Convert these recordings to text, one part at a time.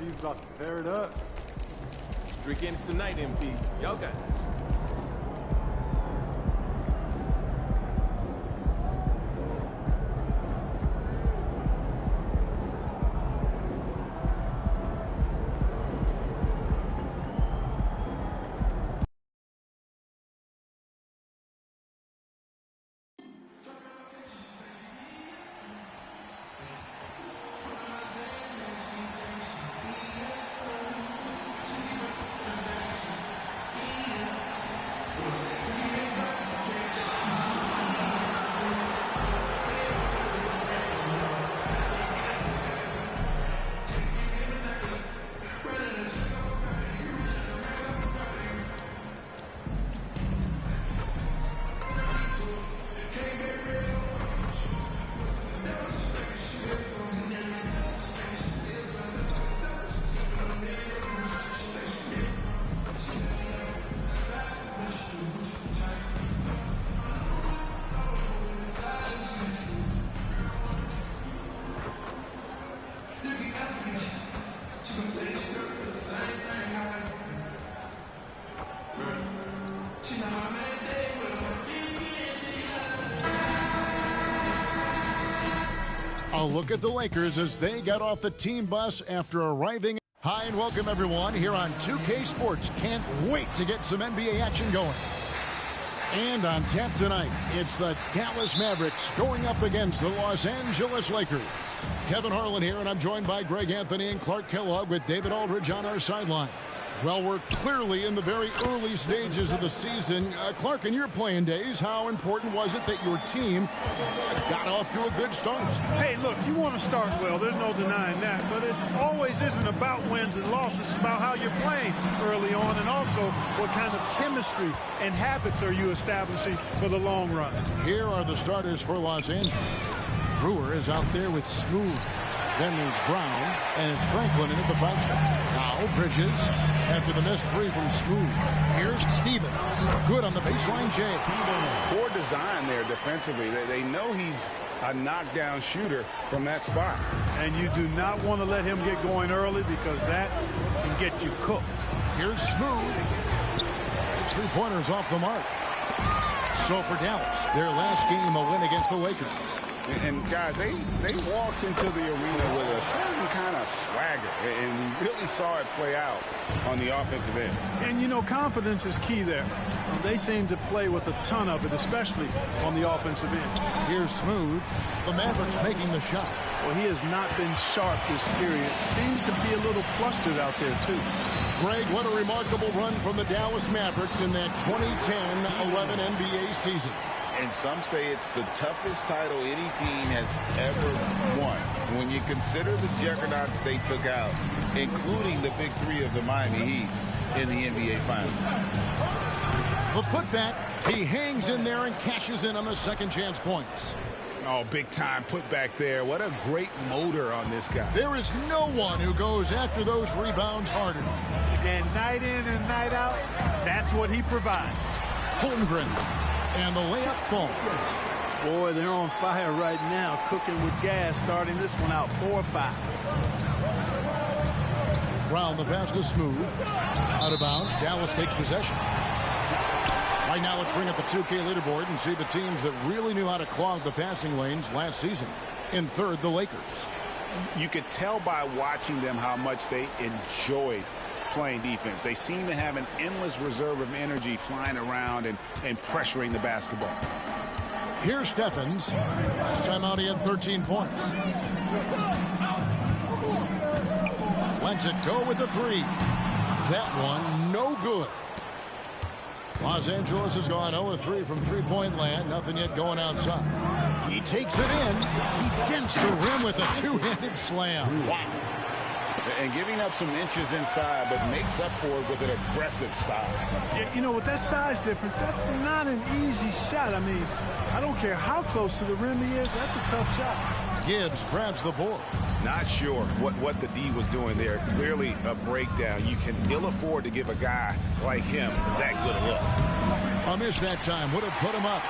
He's about to tear it up. 3 games tonight, MP. Y'all got this. A look at the Lakers as they got off the team bus after arriving. Hi and welcome everyone here on 2K Sports. Can't wait to get some NBA action going. And on tap tonight, it's the Dallas Mavericks going up against the Los Angeles Lakers. Kevin Harlan here, and I'm joined by Greg Anthony and Clark Kellogg with David Aldridge on our sideline. Well, we're clearly in the very early stages of the season. Clark, in your playing days, how important was it that your team got off to a good start? Hey, look, you want to start well. There's no denying that. But it always isn't about wins and losses. It's about how you're playing early on, and also what kind of chemistry and habits are you establishing for the long run. Here are the starters for Los Angeles. Brewer is out there with Smooth. Then there's Brown, and it's Franklin in at the 5 spot. Now Bridges, after the missed 3 from Smooth. Here's Stevens, good on the baseline Jay. Poor design there defensively. They know he's a knockdown shooter from that spot. And you do not want to let him get going early because that can get you cooked. Here's Smooth. His 3-pointers off the mark. So for Dallas, their last game a win against the Lakers. And guys, they walked into the arena with a certain kind of swagger, and we really saw it play out on the offensive end. And, you know, confidence is key there. They seem to play with a ton of it, especially on the offensive end. Here's Smooth. The Mavericks making the shot. Well, he has not been sharp this period. Seems to be a little flustered out there, too. Greg, what a remarkable run from the Dallas Mavericks in that 2010-11 NBA season. And some say it's the toughest title any team has ever won. When you consider the juggernauts they took out, including the big 3 of the Miami Heat in the NBA Finals. The putback, he hangs in there and cashes in on the second chance points. Oh, big time putback there. What a great motor on this guy. There is no one who goes after those rebounds harder. And night in and night out, that's what he provides. Holmgren. And the layup falls. Boy, they're on fire right now, cooking with gas, starting this one out 4-5. Brown, the pass to Smooth. Out of bounds. Dallas takes possession. Right now, let's bring up the 2K leaderboard and see the teams that really knew how to clog the passing lanes last season. In third, the Lakers. You could tell by watching them how much they enjoyed playing defense. They seem to have an endless reserve of energy flying around and pressuring the basketball. Here's Steffens. Last time out he had 13 points. Lets it go with the 3. That one no good. Los Angeles has gone 0-3 from three-point land. Nothing yet going outside. He takes it in. He dents the rim with a 2-handed slam. Wow. And giving up some inches inside, but makes up for it with an aggressive style. You know, with that size difference, that's not an easy shot. I mean, I don't care how close to the rim he is. That's a tough shot. Gibbs grabs the board. Not sure what the D was doing there. Clearly a breakdown. You can ill afford to give a guy like him that good a look. A miss that time would have put him up.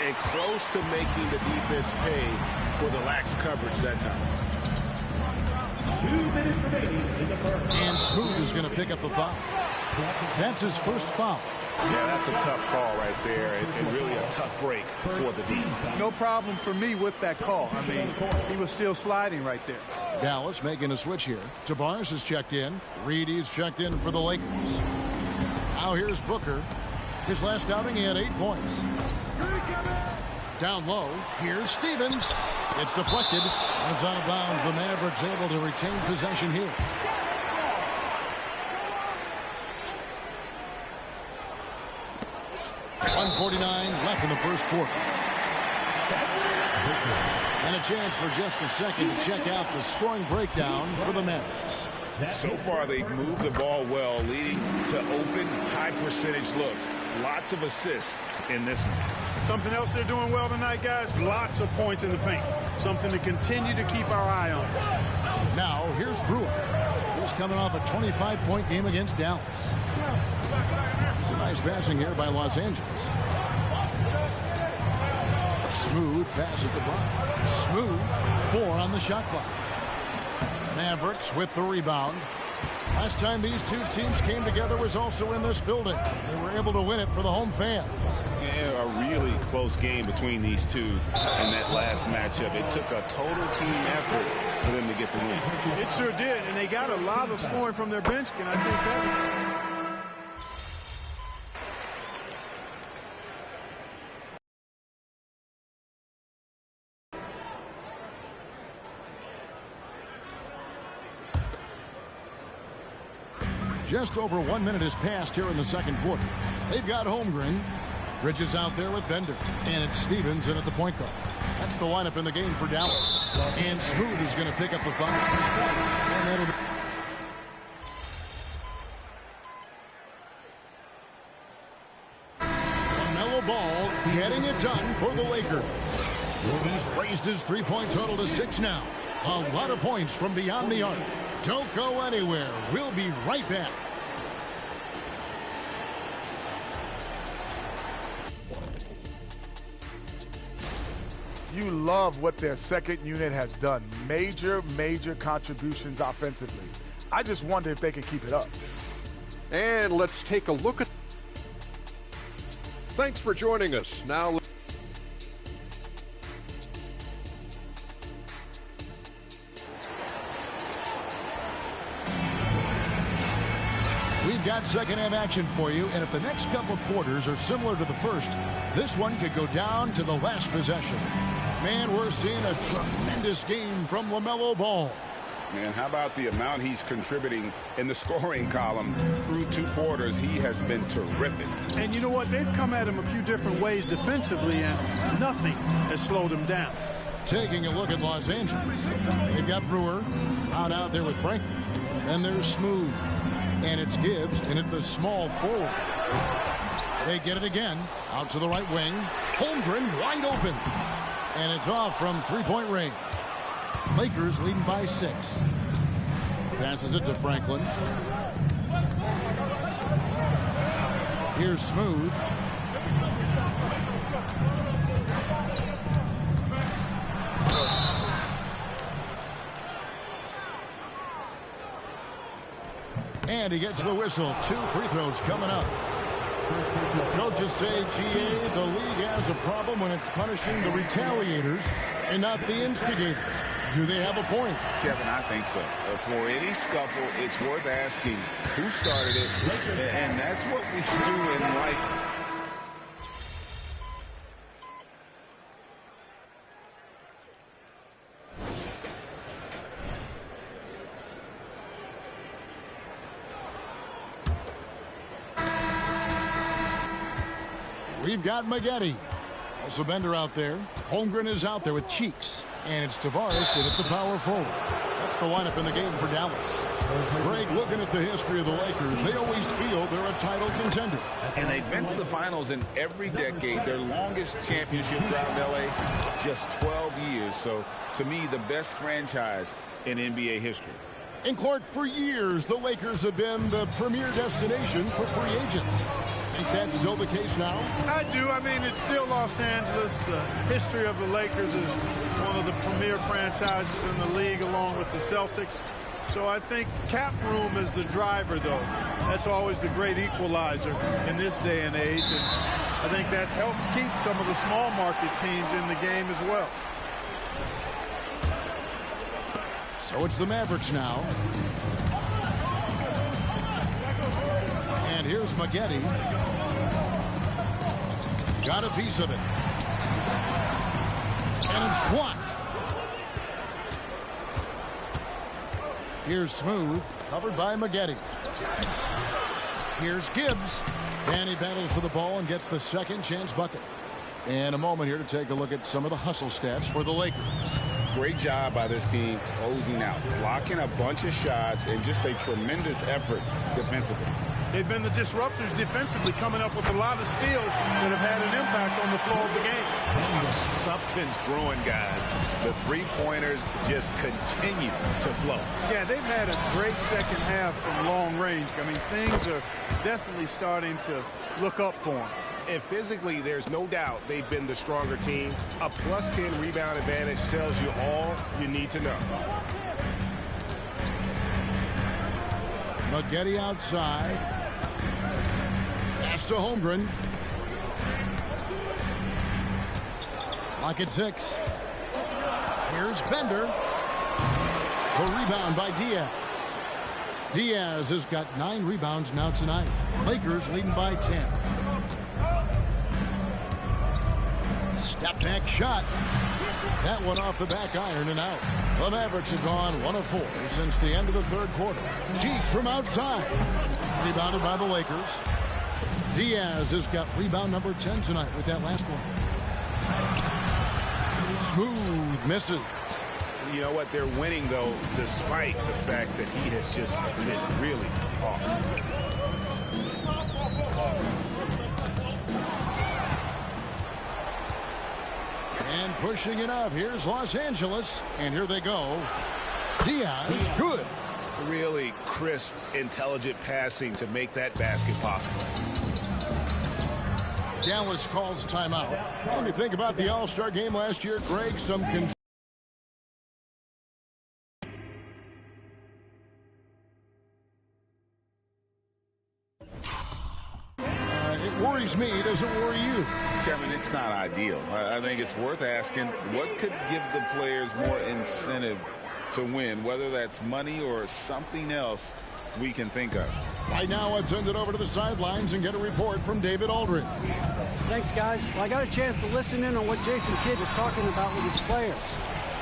And close to making the defense pay for the lax coverage that time. 2 minutes remaining in the first. Smooth is going to pick up the foul. That's his first foul. Yeah, that's a tough call right there, and really a tough break for the team. No problem for me with that call. I mean, he was still sliding right there. Dallas making a switch here. Tavares is checked in. Reedy's checked in for the Lakers. Now here's Booker. His last outing, he had 8 points. Down low, here's Stevens. It's deflected. And it's out of bounds. The Mavericks able to retain possession here. .149 left in the first quarter. And a chance for just a second to check out the scoring breakdown for the Mavericks. So far, they've moved the ball well, leading to open, high-percentage looks. Lots of assists in this one. Something else they're doing well tonight, guys, lots of points in the paint. Something to continue to keep our eye on. Now, here's Brewer. He's coming off a 25-point game against Dallas. It's a nice passing here by Los Angeles. Smooth passes to Brown. Smooth, 4 on the shot clock. Mavericks with the rebound. Last time these two teams came together was also in this building. They were able to win it for the home fans. Yeah, a really close game between these two in that last matchup. It took a total team effort for them to get the win. It sure did, and they got a lot of scoring from their bench, and I think that... Just over 1 minute has passed here in the second quarter. They've got Holmgren. Bridges out there with Bender. And it's Stevens in at the point guard. That's the lineup in the game for Dallas. And Smooth is going to pick up the foul. And that'll be... LaMelo Ball getting it done for the Lakers. He's raised his three-point total to 6 now. A lot of points from beyond the arc. Don't go anywhere. We'll be right back. You love what their second unit has done. Major contributions offensively. I just wonder if they can keep it up. And let's take a look at... Thanks for joining us. Now... We've got second half action for you, and if the next couple quarters are similar to the first, this one could go down to the last possession. Man, we're seeing a tremendous game from LaMelo Ball. Man, how about the amount he's contributing in the scoring column through 2 quarters? He has been terrific. And you know what? They've come at him a few different ways defensively, and nothing has slowed him down. Taking a look at Los Angeles. They've got Brewer out there with Franklin. Then there's Smooth. And it's Gibbs in at the small forward. They get it again. Out to the right wing. Holmgren wide open. And it's off from three-point range. Lakers leading by 6. Passes it to Franklin. Here's Smooth. And he gets the whistle. 2 free throws coming up. Coaches say, GA, the league has a problem when it's punishing the retaliators and not the instigators. Do they have a point? Kevin, I think so. For any scuffle, it's worth asking who started it, and that's what we should do in life. We've got Maggette. Also Bender out there. Holmgren is out there with Cheeks. And it's Tavares in at the power forward. That's the lineup in the game for Dallas. Greg, looking at the history of the Lakers, they always feel they're a title contender. And they've been to the finals in every decade. Their longest championship drought in L.A., just 12 years. So, to me, the best franchise in NBA history. And Clark, for years, the Lakers have been the premier destination for free agents. Think that's still the case now? I do. I mean, it's still Los Angeles. The history of the Lakers is one of the premier franchises in the league, along with the Celtics. So I think cap room is the driver, though. That's always the great equalizer in this day and age. And I think that helps keep some of the small market teams in the game as well. So it's the Mavericks now. And here's Maggette. Got a piece of it. And it's blocked. Here's Smooth, covered by Maggette. Here's Gibbs. And he battles for the ball and gets the second chance bucket. And a moment here to take a look at some of the hustle stats for the Lakers. Great job by this team closing out, blocking a bunch of shots, and just a tremendous effort defensively. They've been the disruptors defensively, coming up with a lot of steals that have had an impact on the flow of the game. Something's brewing, guys. The three-pointers just continue to flow. Yeah, they've had a great second half from long range. I mean, things are definitely starting to look up for them. And physically, there's no doubt they've been the stronger team. A +10 rebound advantage tells you all you need to know. Maggette outside. Pass to Holmgren. Lock at 6. Here's Bender. The rebound by Diaz. Diaz has got 9 rebounds now tonight. Lakers leading by 10. Step back shot. That one off the back iron and out. The Mavericks have gone 1 of 4 since the end of the third quarter. Cheeks from outside. Rebounded by the Lakers. Diaz has got rebound number 10 tonight with that last one. Smooth misses. You know what? They're winning, though, despite the fact that he has just been really off. And pushing it up. Here's Los Angeles. And here they go. Diaz, good. Really crisp, intelligent passing to make that basket possible. Dallas calls timeout. When you think about the All-Star game last year, Greg, some it worries me. Does it worry you? Kevin, it's not ideal. I think it's worth asking what could give the players more incentive to win, whether that's money or something else we can think of. Right now, let's send it over to the sidelines and get a report from David Aldridge. Thanks, guys. Well, I got a chance to listen in on what Jason Kidd was talking about with his players.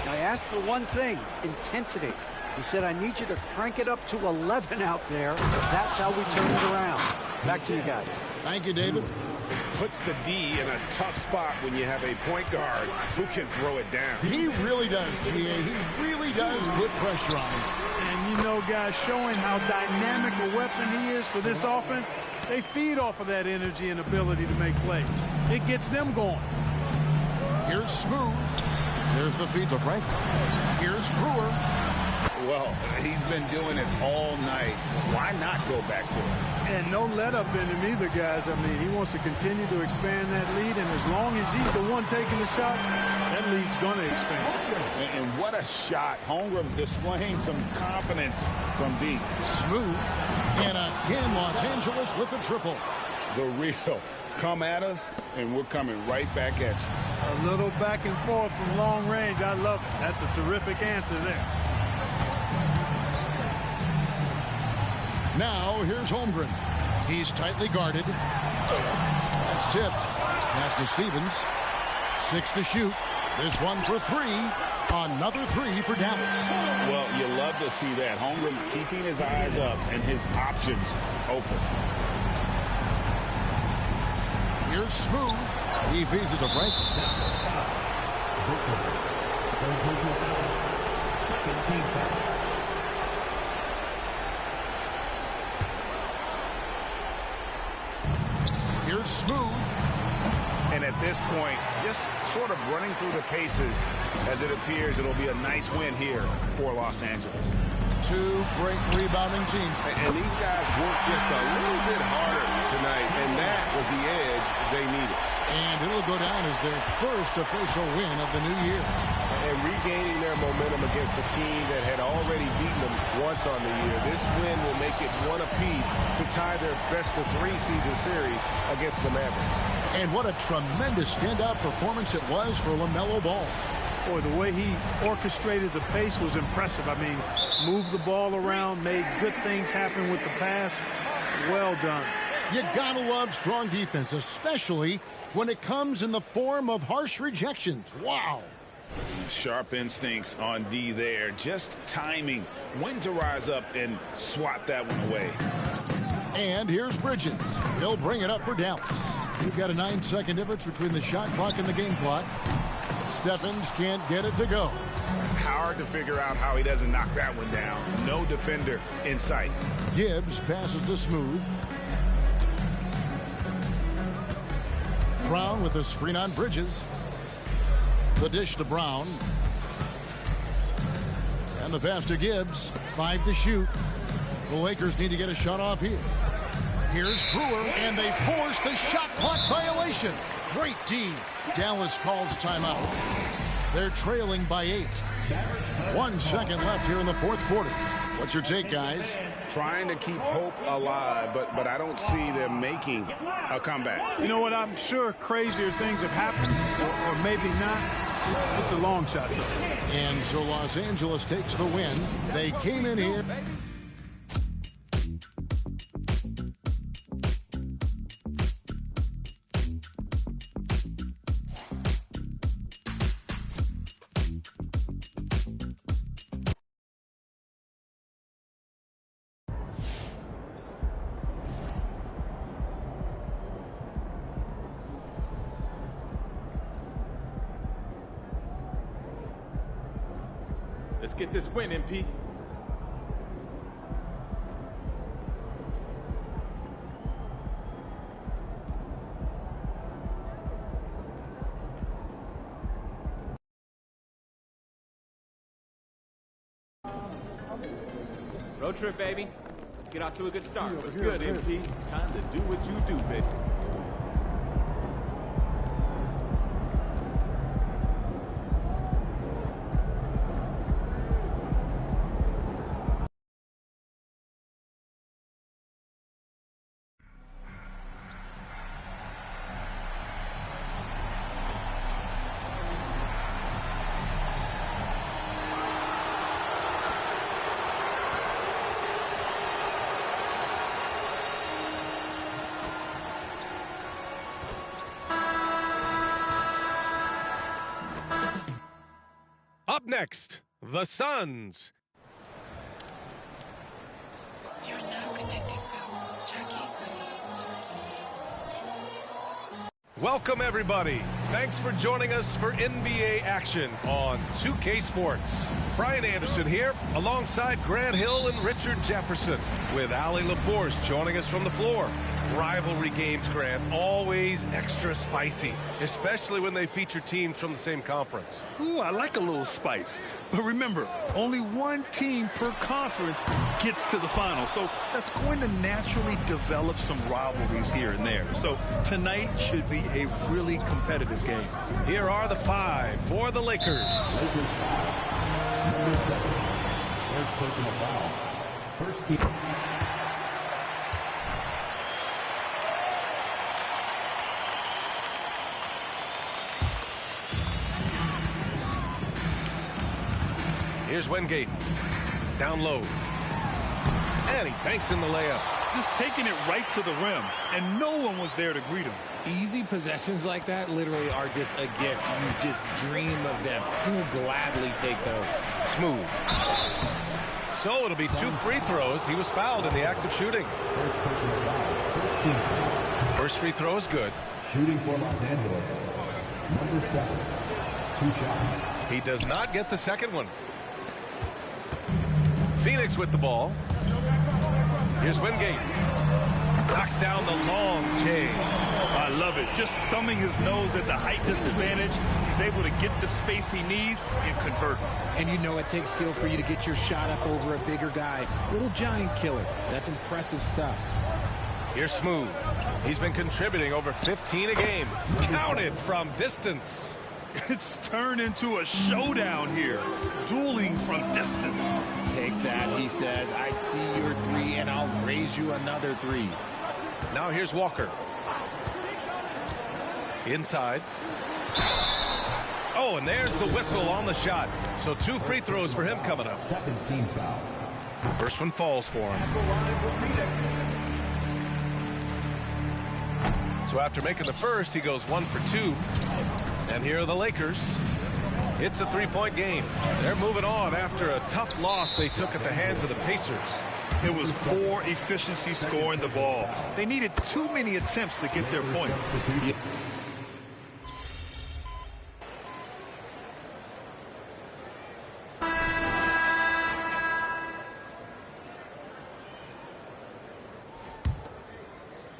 I asked for one thing, intensity. He said, I need you to crank it up to 11 out there. That's how we turn it around. Back to you guys. Thank you, David. Puts the D in a tough spot when you have a point guard who can throw it down. He really does, GA. He really does put pressure on him. And you know, guys, showing how dynamic a weapon he is for this offense, they feed off of that energy and ability to make plays. It gets them going. Here's Smooth. There's the feed to Franklin. Here's Brewer. Well, he's been doing it all night. Why not go back to it? And no let up in him either, guys. I mean, he wants to continue to expand that lead, and as long as he's the one taking the shots, that lead's going to expand. And what a shot. Holmgren displaying some confidence from deep. Smooth. And again, Los Angeles with the triple. The real. Come at us, and we're coming right back at you. A little back and forth from long range. I love it. That's a terrific answer there. Now, here's Holmgren. He's tightly guarded. That's tipped. Pass to Stevens. 6 to shoot. This one for 3. Another 3 for Dallas. Well, you love to see that. Holmgren keeping his eyes up and his options open. Here's Smooth. He feeds it to Franklin. Second team foul. Here's Smooth. And at this point, just sort of running through the paces as it appears it'll be a nice win here for Los Angeles. two great rebounding teams. And these guys worked just a little bit harder tonight, and that was the edge they needed. And it'll go down as their first official win of the new year. And regaining their momentum against a team that had already beaten them once on the year. This win will make it one apiece to tie their best-of-3 season series against the Mavericks. And what a tremendous standout performance it was for LaMelo Ball. Boy, the way he orchestrated the pace was impressive. I mean, moved the ball around, made good things happen with the pass. Well done. You gotta love strong defense, especially when it comes in the form of harsh rejections. Wow. Sharp instincts on D there. Just timing when to rise up and swat that one away. And here's Bridges. He'll bring it up for Dallas. You've got a 9-second difference between the shot clock and the game clock. Stephens can't get it to go. Hard to figure out how he doesn't knock that one down. No defender in sight. Gibbs passes to Smooth. Brown with a screen on Bridges. The dish to Brown. And the pass to Gibbs. 5 to shoot. The Lakers need to get a shot off here. Here's Brewer, and they force the shot clock violation. Great D. Dallas calls timeout. They're trailing by 8. 1 second left here in the fourth quarter. What's your take, guys? Trying to keep hope alive, but I don't see them making a comeback. You know what? I'm sure crazier things have happened, or maybe not. It's a long shot, though. And so Los Angeles takes the win. They came in here. Let's get this win, MP. Road trip, baby. Let's get out to a good start. What's good, MP? Time to do what you do, baby. Up next, the Suns. You're now connected to Jackie's. Welcome, everybody. Thanks for joining us for NBA action on 2K Sports. Brian Anderson here, alongside Grant Hill and Richard Jefferson, with Allie LaForce joining us from the floor. Rivalry games, Grant, always extra spicy, especially when they feature teams from the same conference. Ooh, I like a little spice. But remember, only one team per conference gets to the final. So that's going to naturally develop some rivalries here and there. So tonight should be a really competitive game. Here are the 5 for the Lakers. Lakers foul. Number 7. First personal foul. First team. Here's Wingate. Down low. And he banks in the layup. Just taking it right to the rim, and no one was there to greet him. Easy possessions like that literally are just a gift. You just dream of them. You'll gladly take those. Smooth. So it'll be 2 free throws. He was fouled in the act of shooting. First personal foul. First free throw is good. Shooting for Los Angeles. Number 7. 2 shots. He does not get the second one. Phoenix with the ball. Here's Wingate. Knocks down the long J. I love it. Just thumbing his nose at the height disadvantage. He's able to get the space he needs and convert. And you know it takes skill for you to get your shot up over a bigger guy. Little giant killer. That's impressive stuff. Here's Smooth. He's been contributing over 15 a game. Counted from distance. It's turned into a showdown here. Dueling from distance. Take that, he says. I see your three, and I'll raise you another three. Now here's Walker. Inside. Oh, and there's the whistle on the shot. So 2 free throws for him coming up. Second team foul. First one falls for him. So after making the first, he goes 1 for 2. And here are the Lakers. It's a 3-point game. They're moving on after a tough loss they took at the hands of the Pacers. It was poor efficiency scoring the ball. They needed too many attempts to get their points.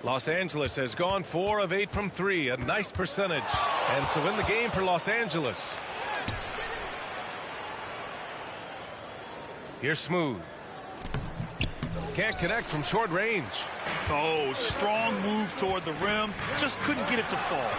Los Angeles has gone 4 of 8 from 3, a nice percentage. And so in the game for Los Angeles. Here's Smooth. Can't connect from short range. Oh, strong move toward the rim. Just couldn't get it to fall.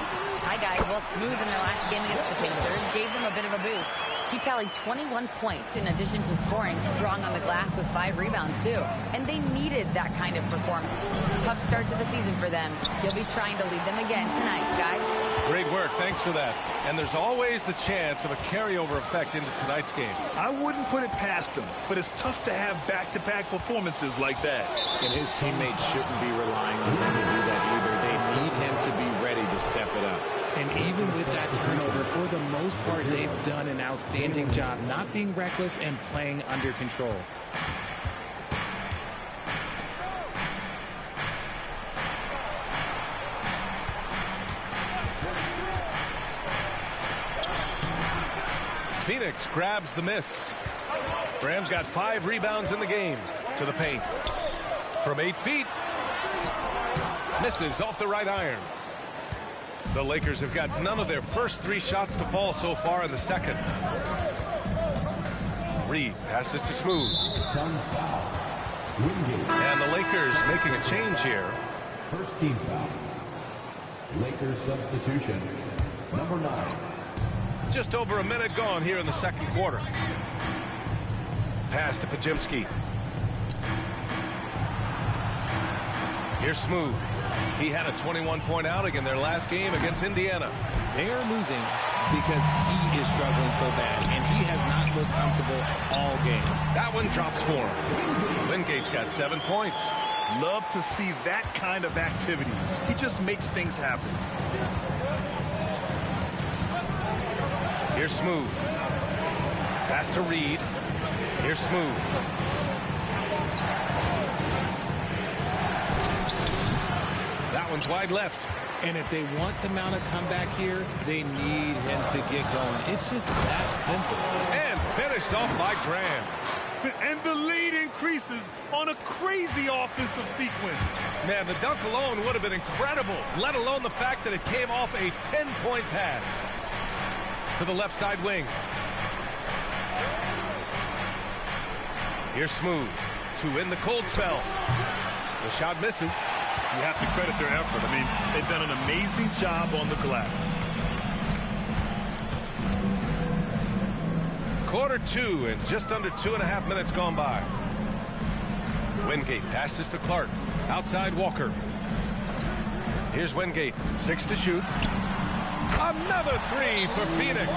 Hi, guys. Well, Smooth in their last game against the Pacers gave them a bit of a boost. He tallied 21 points in addition to scoring strong on the glass with 5 rebounds, too. And they needed that kind of performance. Tough start to the season for them. He'll be trying to lead them again tonight, guys. Great work. Thanks for that. And there's always the chance of a carryover effect into tonight's game. I wouldn't put it past him, but it's tough to have back-to-back performances like that. And his teammates shouldn't be relying on him to do that either. They need him to be ready to step it up. And even with that turnover, for the most part, they've done an outstanding job not being reckless and playing under control. Phoenix grabs the miss. Graham's got 5 rebounds in the game. To the paint. From 8 feet. Misses off the right iron. The Lakers have got none of their first 3 shots to fall so far in the second. Reed passes to Smooth. And the Lakers making a change here. First team foul. Lakers substitution. Number 9. Just over a minute gone here in the second quarter. Pass to Podziemski. Here's Smooth. He had a 21-point outing in their last game against Indiana. They are losing because he is struggling so bad, and he has not looked comfortable all game. That one drops for him. Wingate's got 7 points. Love to see that kind of activity. He just makes things happen. Here's Smooth. Pass to Reed. Here's Smooth. That one's wide left. And if they want to mount a comeback here, they need him to get going. It's just that simple. And finished off by Graham. And the lead increases on a crazy offensive sequence. Man, the dunk alone would have been incredible, let alone the fact that it came off a 10-point pass. To the left side wing. Here's Smooth to win the cold spell. The shot misses. You have to credit their effort. I mean, they've done an amazing job on the glass. Quarter 2 and just under 2.5 minutes gone by. Wingate passes to Clark. Outside Walker. Here's Wingate. 6 to shoot. Another 3 for Phoenix.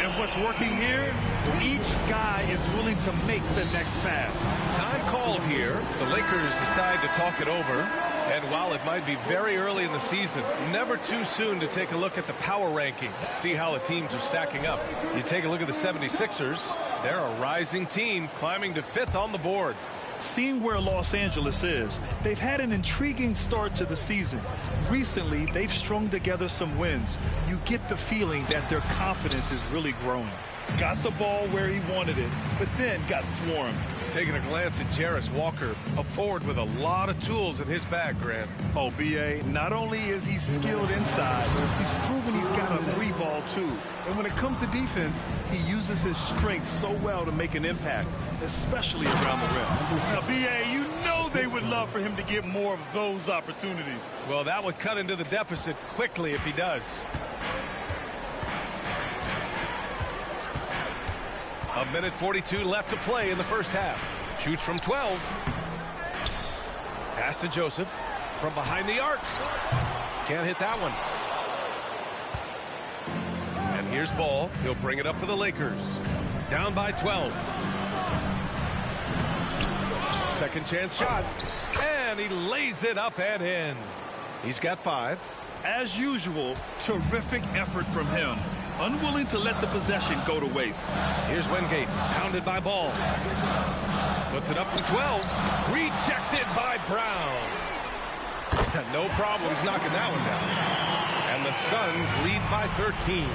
And what's working here? Each guy is willing to make the next pass. Time called here. The Lakers decide to talk it over. And while it might be very early in the season, never too soon to take a look at the power rankings, see how the teams are stacking up. You take a look at the 76ers. They're a rising team climbing to 5th on the board. Seeing where Los Angeles is, they've had an intriguing start to the season. Recently, they've strung together some wins. You get the feeling that their confidence is really growing. Got the ball where he wanted it, but then got swarmed. Taking a glance at Jarris Walker, a forward with a lot of tools in his bag, Grant. Oh, B.A., not only is he skilled inside, he's proven he's got a three-ball, too. And when it comes to defense, he uses his strength so well to make an impact, especially around the rim. Now, B.A., you know they would love for him to get more of those opportunities. Well, that would cut into the deficit quickly if he does. A minute 42 left to play in the first half. Shoots from 12. Pass to Joseph from behind the arc. Can't hit that one. And here's Ball. He'll bring it up for the Lakers. Down by 12. Second chance shot. And he lays it up and in. He's got 5. As usual, terrific effort from him. Unwilling to let the possession go to waste. Here's Wingate, pounded by Ball. Puts it up from 12. Rejected by Brown. No problems knocking that one down. And the Suns lead by 13.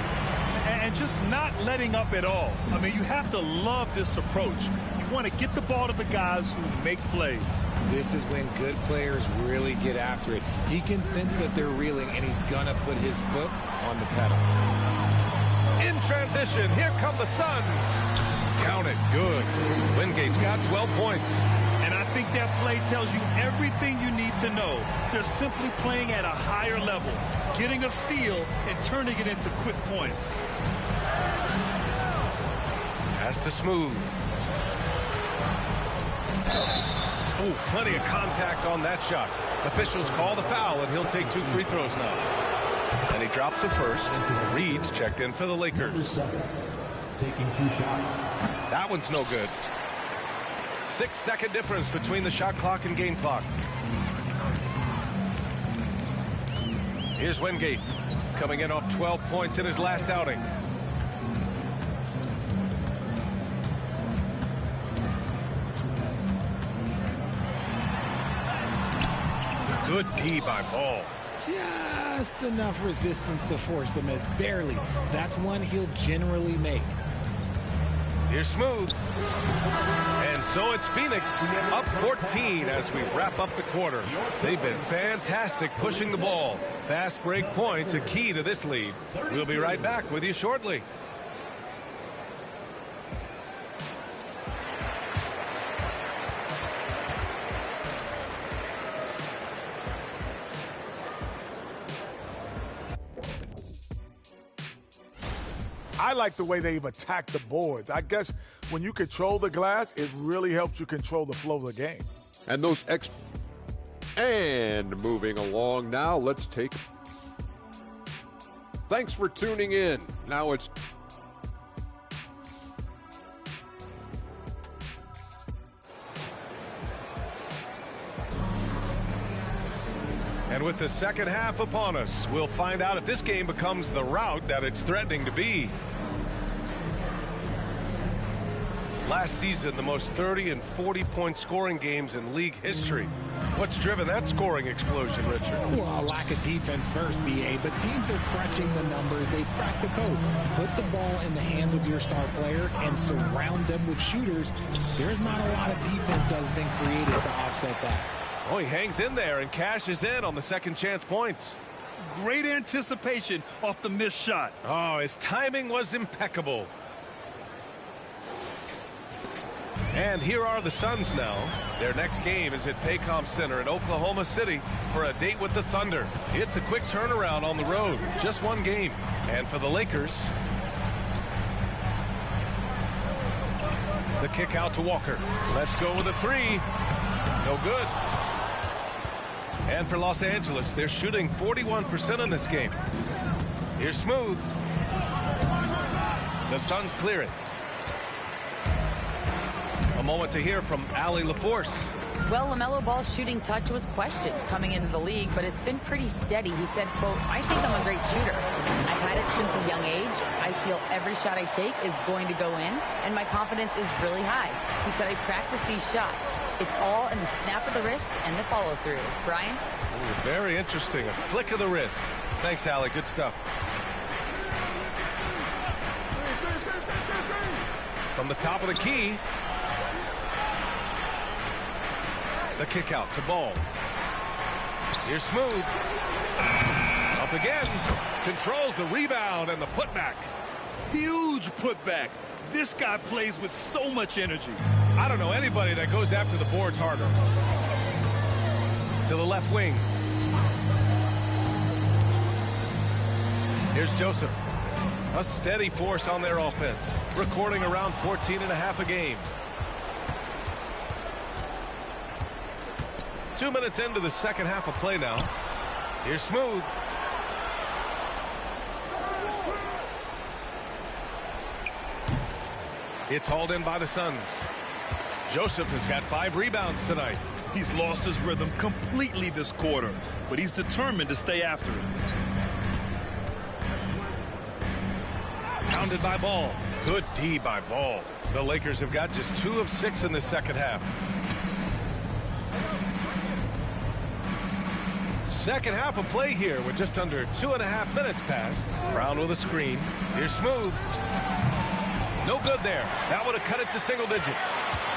And just not letting up at all. I mean, you have to love this approach. You want to get the ball to the guys who make plays. This is when good players really get after it. He can sense that they're reeling, and he's going to put his foot on the pedal. In transition, here come the Suns. Count it, good. Wingate's got 12 points. And I think that play tells you everything you need to know. They're simply playing at a higher level, getting a steal and turning it into quick points. Pass to Smooth. Oh, plenty of contact on that shot. Officials call the foul, and he'll take 2 free throws now. And he drops it first. Reed's checked in for the Lakers. Taking 2 shots. That one's no good. 6-second difference between the shot clock and game clock. Here's Wingate, coming in off 12 points in his last outing. Good D by Ball. Just enough resistance to force the miss. Barely. That's one he'll generally make. Here's Smooth. And so it's Phoenix up 14 as we wrap up the quarter. They've been fantastic pushing the ball. Fast break points, a key to this lead. We'll be right back with you shortly. I like the way they've attacked the boards. I guess when you control the glass, it really helps you control the flow of the game. And those And moving along now, let's take... Thanks for tuning in. Now it's... And with the second half upon us, we'll find out if this game becomes the rout that it's threatening to be. Last season, the most 30 and 40-point scoring games in league history. What's driven that scoring explosion, Richard? Well, lack of defense first, B.A., but teams are crunching the numbers. They've cracked the code. Put the ball in the hands of your star player and surround them with shooters. There's not a lot of defense that has been created to offset that. Oh, he hangs in there and cashes in on the second chance points. Great anticipation off the missed shot. Oh, his timing was impeccable. And here are the Suns now. Their next game is at Paycom Center in Oklahoma City for a date with the Thunder. It's a quick turnaround on the road. Just one game. And for the Lakers, the kick out to Walker. Let's go with a 3. No good. And for Los Angeles, they're shooting 41% in this game. Here's Smooth. The Suns clear it. A moment to hear from Allie LaForce. Well, LaMelo Ball's shooting touch was questioned coming into the league, but it's been pretty steady. He said, quote, "I think I'm a great shooter. I've had it since a young age. I feel every shot I take is going to go in, and my confidence is really high." He said, "I practice these shots. It's all in the snap of the wrist and the follow-through." Brian? Ooh, very interesting. A flick of the wrist. Thanks, Allie. Good stuff. From the top of the key, The kick out to Ball. Here's Smooth. Up again. Controls the rebound and the putback. Huge putback. This guy plays with so much energy. I don't know anybody that goes after the boards harder. To the left wing. Here's Joseph. A steady force on their offense. Recording around 14.5 a game. 2 minutes into the second half of play now. Here's Smooth. It's hauled in by the Suns. Joseph has got 5 rebounds tonight. He's lost his rhythm completely this quarter, but he's determined to stay after it. Pounded by Ball. Good D by Ball. The Lakers have got just 2 of 6 in the second half. Second half of play here with just under 2.5 minutes passed. Brown with a screen. Here's Smooth. No good there. That would have cut it to single digits.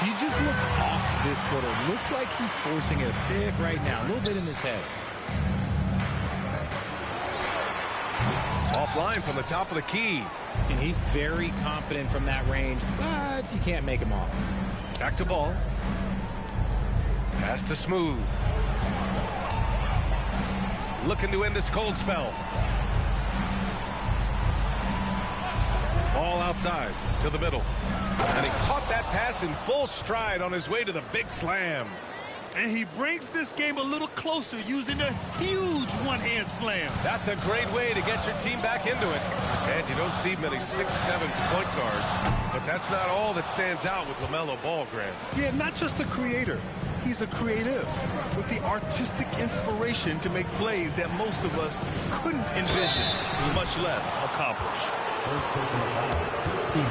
He just looks off this quarter. Looks like he's forcing it a bit right now. A little bit in his head. Offline from the top of the key. And he's very confident from that range, but you can't make him off. Back to Ball. Pass to Smooth. Looking to end this cold spell. Ball outside to the middle. And he caught that pass in full stride on his way to the big slam. And he brings this game a little closer using a huge one-hand slam. That's a great way to get your team back into it. And you don't see many 6'7" point guards. But that's not all that stands out with LaMelo Ball, Grant. Yeah, not just a creator. He's a creative with the artistic inspiration to make plays that most of us couldn't envision, much less accomplish. First personal foul, 16.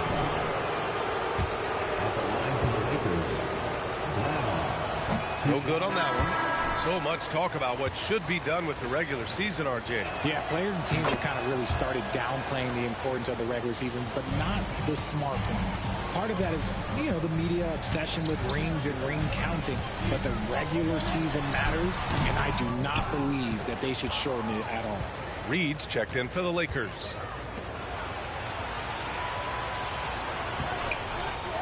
At the line for the Lakers. Wow. No good on that one. So much talk about what should be done with the regular season, RJ. Yeah, players and teams have kind of really started downplaying the importance of the regular season, but not the smart points. Part of that is, you know, the media obsession with rings and ring counting, but the regular season matters, and I do not believe that they should shorten it at all. Reed's checked in for the Lakers.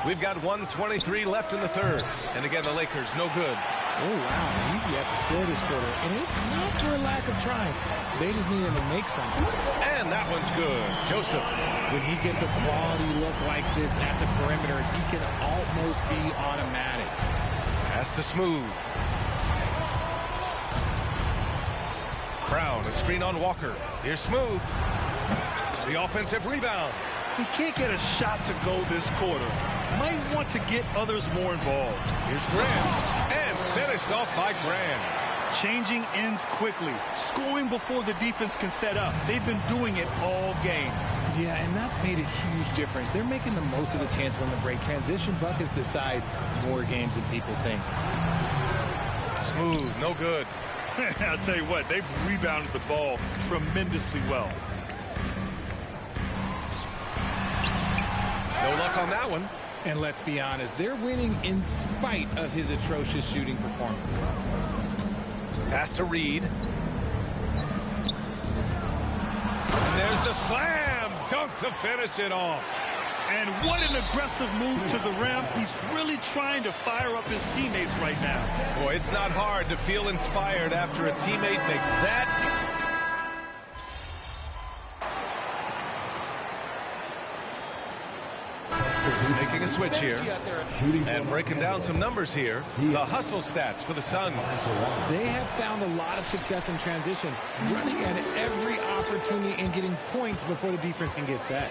We've got 1:23 left in the third. And again, the Lakers no good. Oh, wow. He's yet to score this quarter. And it's not for a lack of trying. They just need him to make something. And that one's good. Joseph. When he gets a quality look like this at the perimeter, he can almost be automatic. Pass to Smooth. Brown, a screen on Walker. Here's Smooth. The offensive rebound. He can't get a shot to go this quarter. Might want to get others more involved. Here's Graham. And finished off by Graham. Changing ends quickly. Scoring before the defense can set up. They've been doing it all game. Yeah, and that's made a huge difference. They're making the most of the chances on the break. Transition buckets decide more games than people think. Smooth, no good. I'll tell you what, they've rebounded the ball tremendously well. No luck on that one. And let's be honest, they're winning in spite of his atrocious shooting performance. Pass to Reed. And there's the slam dunk to finish it off. And what an aggressive move to the rim. He's really trying to fire up his teammates right now. Boy, it's not hard to feel inspired after a teammate makes that. Making a switch here and breaking down some numbers here. The hustle stats for the Suns. They have found a lot of success in transition, running at every opportunity and getting points before the defense can get set.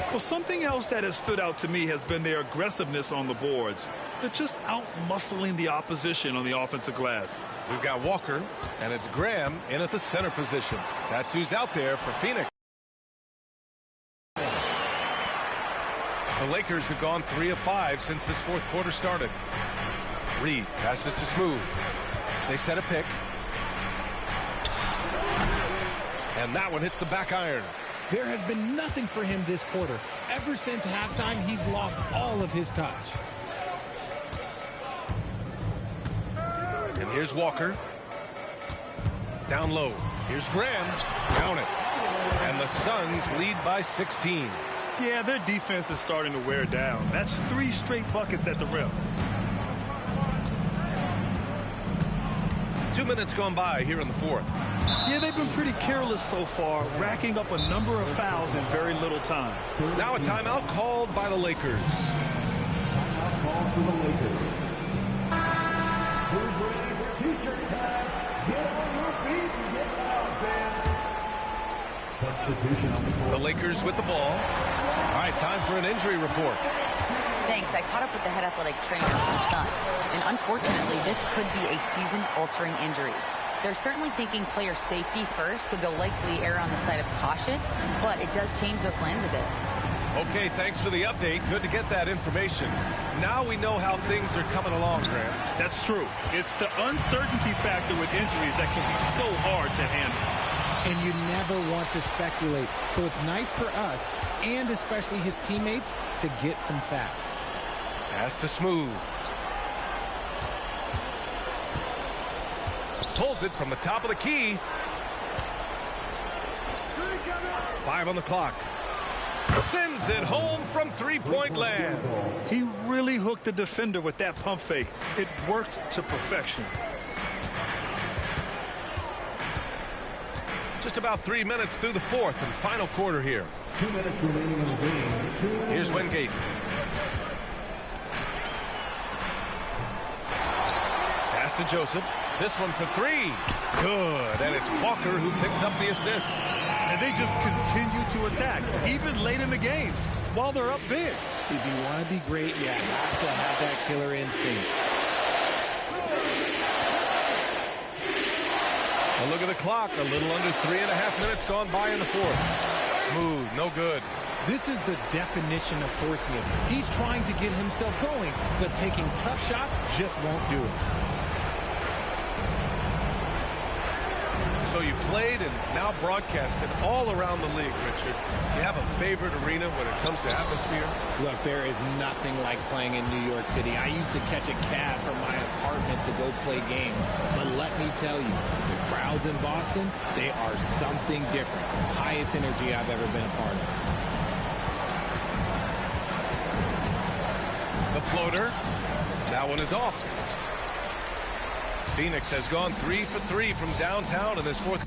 Well, something else that has stood out to me has been their aggressiveness on the boards. They're just out-muscling the opposition on the offensive glass. We've got Walker, and it's Graham in at the center position. That's who's out there for Phoenix. The Lakers have gone 3 of 5 since this fourth quarter started. Reed passes to Smooth. They set a pick. And that one hits the back iron. There has been nothing for him this quarter. Ever since halftime, he's lost all of his touch. Here's Walker. Down low. Here's Graham. Count it. And the Suns lead by 16. Yeah, their defense is starting to wear down. That's 3 straight buckets at the rim. 2 minutes gone by here in the fourth. Yeah, they've been pretty careless so far, racking up a number of fouls in very little time. Now a timeout called by the Lakers. Timeout called for the Lakers. Who's ready for t-shirt time? Get on your feet and get out, fans. Substitution on the court. The Lakers with the ball. All right, time for an injury report. Thanks. I caught up with the head athletic trainer for the Suns, and unfortunately, this could be a season-altering injury. They're certainly thinking player safety first, so they'll likely err on the side of caution, but it does change their plans a bit. Okay, thanks for the update. Good to get that information. Now we know how things are coming along, Grant. That's true. It's the uncertainty factor with injuries that can be so hard to handle. And you never want to speculate. So it's nice for us, and especially his teammates, to get some facts. Pass to Smooth. Pulls it from the top of the key. 5 on the clock. Sends it home from three-point land. He really hooked the defender with that pump fake. It worked to perfection. Just about 3 minutes through the fourth and final quarter here. 2 minutes remaining in the game. Here's Wingate. Pass to Joseph. This one for 3. Good. And it's Walker who picks up the assist. And they just continue to attack, even late in the game, while they're up big. If you want to be great, you have to have that killer instinct. A look at the clock. A little under 3.5 minutes gone by in the fourth. Smooth. No good. This is the definition of forcing it. He's trying to get himself going, but taking tough shots just won't do it. So you played and now broadcasted all around the league, Richard. You have a favorite arena when it comes to atmosphere? Look, there is nothing like playing in New York City. I used to catch a cab from my apartment to go play games. But let me tell you, the crowds in Boston, they are something different. Highest energy I've ever been a part of. The floater. That one is off. Phoenix has gone 3 for 3 from downtown in this fourth.